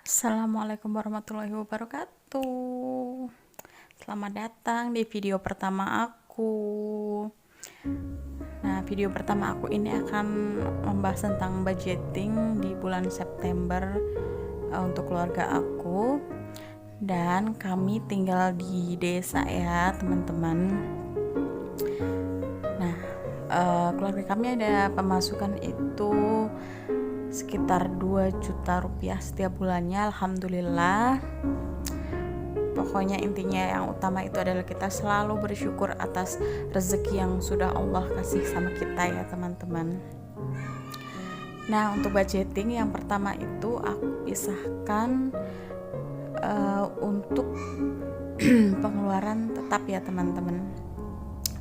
Assalamualaikum warahmatullahi wabarakatuh. Selamat datang di video pertama aku. Nah, video pertama aku ini akan membahas tentang budgeting di bulan September untuk keluarga aku. Dan kami tinggal di desa ya, teman-teman. Nah, keluarga kami ada pemasukan itu sekitar 2 juta rupiah setiap bulannya, alhamdulillah. Pokoknya intinya yang utama itu adalah kita selalu bersyukur atas rezeki yang sudah Allah kasih sama kita ya teman-teman. Nah, untuk budgeting yang pertama itu aku pisahkan untuk pengeluaran tetap ya teman-teman.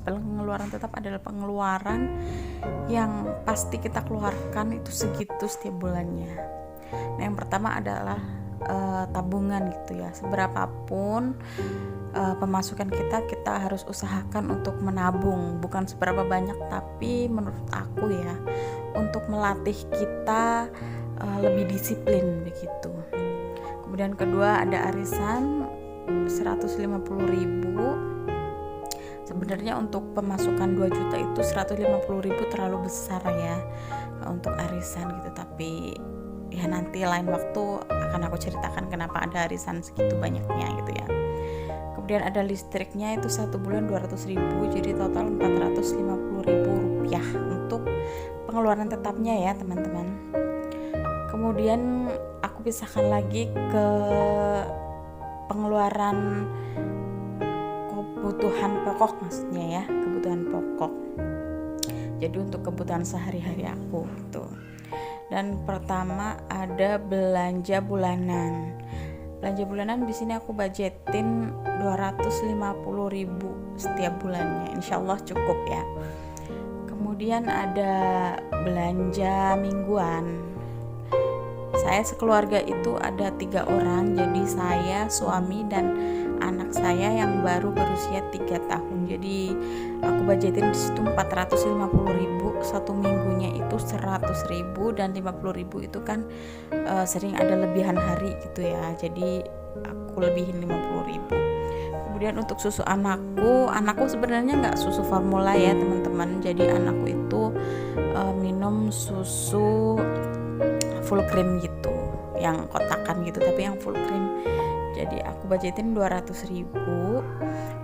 Pengeluaran tetap adalah pengeluaran yang pasti kita keluarkan itu segitu setiap bulannya. Nah, yang pertama adalah tabungan gitu ya. Seberapapun pemasukan kita harus usahakan untuk menabung. Bukan seberapa banyak, tapi menurut aku ya, untuk melatih kita lebih disiplin begitu. Kemudian kedua ada arisan 150.000. Sebenarnya untuk pemasukan 2 juta itu 150.000 terlalu besar ya untuk arisan gitu, tapi ya nanti lain waktu akan aku ceritakan kenapa ada arisan segitu banyaknya gitu ya. Kemudian ada listriknya itu 1 bulan 200.000, jadi total 450.000 rupiah untuk pengeluaran tetapnya ya teman-teman. Kemudian aku pisahkan lagi ke pengeluaran kebutuhan pokok, maksudnya ya, kebutuhan pokok. Jadi untuk kebutuhan sehari-hari aku gitu. Dan pertama ada belanja bulanan. Belanja bulanan di sini aku budgetin 250.000 setiap bulannya. Insyaallah cukup ya. Kemudian ada belanja mingguan. Saya sekeluarga itu ada 3 orang, jadi saya, suami, dan anak saya yang baru berusia 3 tahun. Jadi aku budgetin di situ 450.000, satu minggunya itu 100.000, dan 50.000 itu kan sering ada lebihan hari gitu ya. Jadi aku lebihin 50.000. Kemudian untuk susu anakku sebenarnya nggak susu formula ya teman-teman. Jadi anakku itu minum susu full cream gitu, yang kotakan gitu, tapi yang full cream. Jadi aku budgetin 200.000.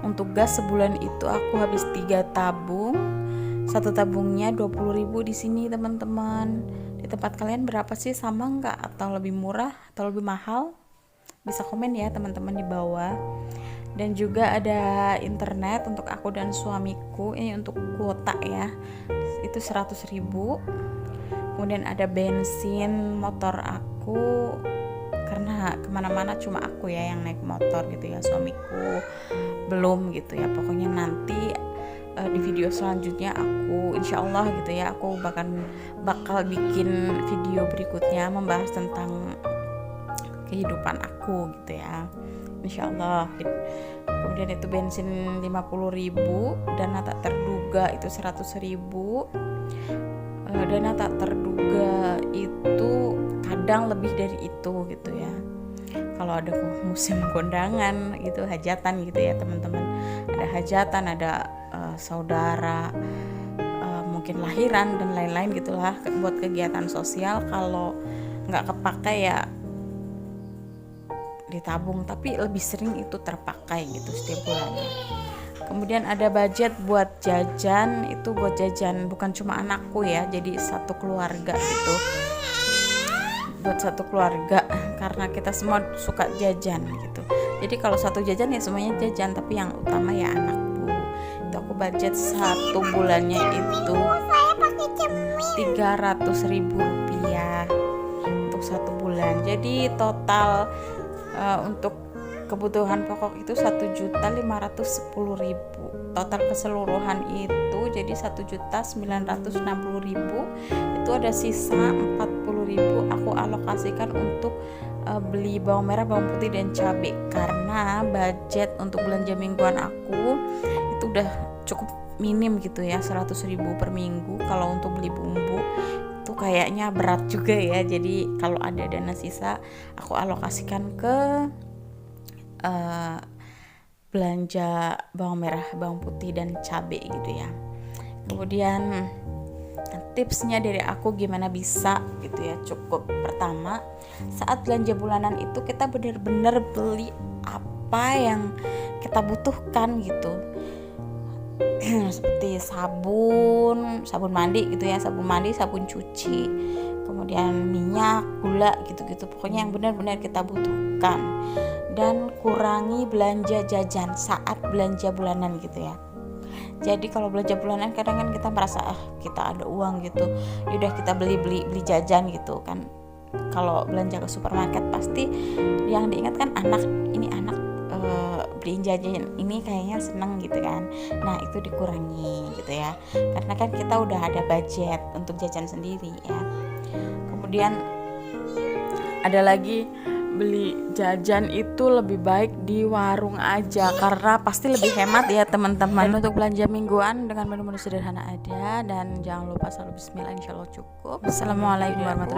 Untuk gas sebulan itu aku habis 3 tabung. Satu tabungnya 20.000 di sini teman-teman. Di tempat kalian berapa sih, sama nggak atau lebih murah atau lebih mahal? Bisa komen ya teman-teman di bawah. Dan juga ada internet untuk aku dan suamiku, ini untuk kuota ya, itu 100.000. Kemudian ada bensin motor aku, karena kemana-mana cuma aku ya yang naik motor gitu ya, suamiku belum gitu ya. Pokoknya nanti di video selanjutnya aku insyaallah gitu ya, aku bakal bikin video berikutnya membahas tentang kehidupan aku gitu ya, insyaallah. Kemudian itu bensin 50.000, dana tak terduga itu 100.000. Dana tak terduga itu kadang lebih dari itu gitu ya. Kalau ada musim kondangan gitu, hajatan gitu ya teman-teman, ada hajatan, ada saudara, mungkin lahiran dan lain-lain gitulah, buat kegiatan sosial. Kalau nggak kepakai ya ditabung, tapi lebih sering itu terpakai gitu setiap bulannya. Kemudian ada budget buat jajan, itu buat jajan bukan cuma anakku ya, jadi satu keluarga gitu, buat satu keluarga, karena kita semua suka jajan gitu. Jadi kalau satu jajan ya semuanya jajan, tapi yang utama ya anakku. Itu aku budget satu bulannya itu 300.000 rupiah untuk satu bulan. Jadi total untuk kebutuhan pokok itu 1.510.000. Total keseluruhan itu jadi 1.960.000. Itu ada sisa 40.000 aku alokasikan untuk beli bawang merah, bawang putih, dan cabai, karena budget untuk belanja mingguan aku itu udah cukup minim gitu ya, 100.000 per minggu. Kalau untuk beli bumbu itu itu kayaknya berat juga ya. Jadi kalau ada dana sisa aku alokasikan ke belanja bawang merah, bawang putih dan cabai gitu ya. Kemudian tipsnya dari aku gimana bisa gitu ya cukup. Pertama, saat belanja bulanan itu kita benar-benar beli apa yang kita butuhkan gitu. Seperti sabun mandi gitu ya, sabun mandi, sabun cuci, kemudian minyak, gula gitu-gitu, pokoknya yang benar-benar kita butuhkan. Dan kurangi belanja jajan saat belanja bulanan gitu ya. Jadi kalau belanja bulanan kadang kan kita merasa kita ada uang gitu, yaudah kita beli jajan gitu kan. Kalau belanja ke supermarket pasti yang diingat kan anak beliin jajan ini kayaknya seneng gitu kan. Nah itu dikurangi gitu ya, karena kan kita udah ada budget untuk jajan sendiri ya. Kemudian ada lagi, beli jajan itu lebih baik di warung aja karena pasti lebih hemat ya teman-teman. Dan untuk belanja mingguan dengan menu-menu sederhana ada, dan jangan lupa selalu bismillah, insyaallah cukup. Assalamualaikum warahmatullahi wabarakatuh.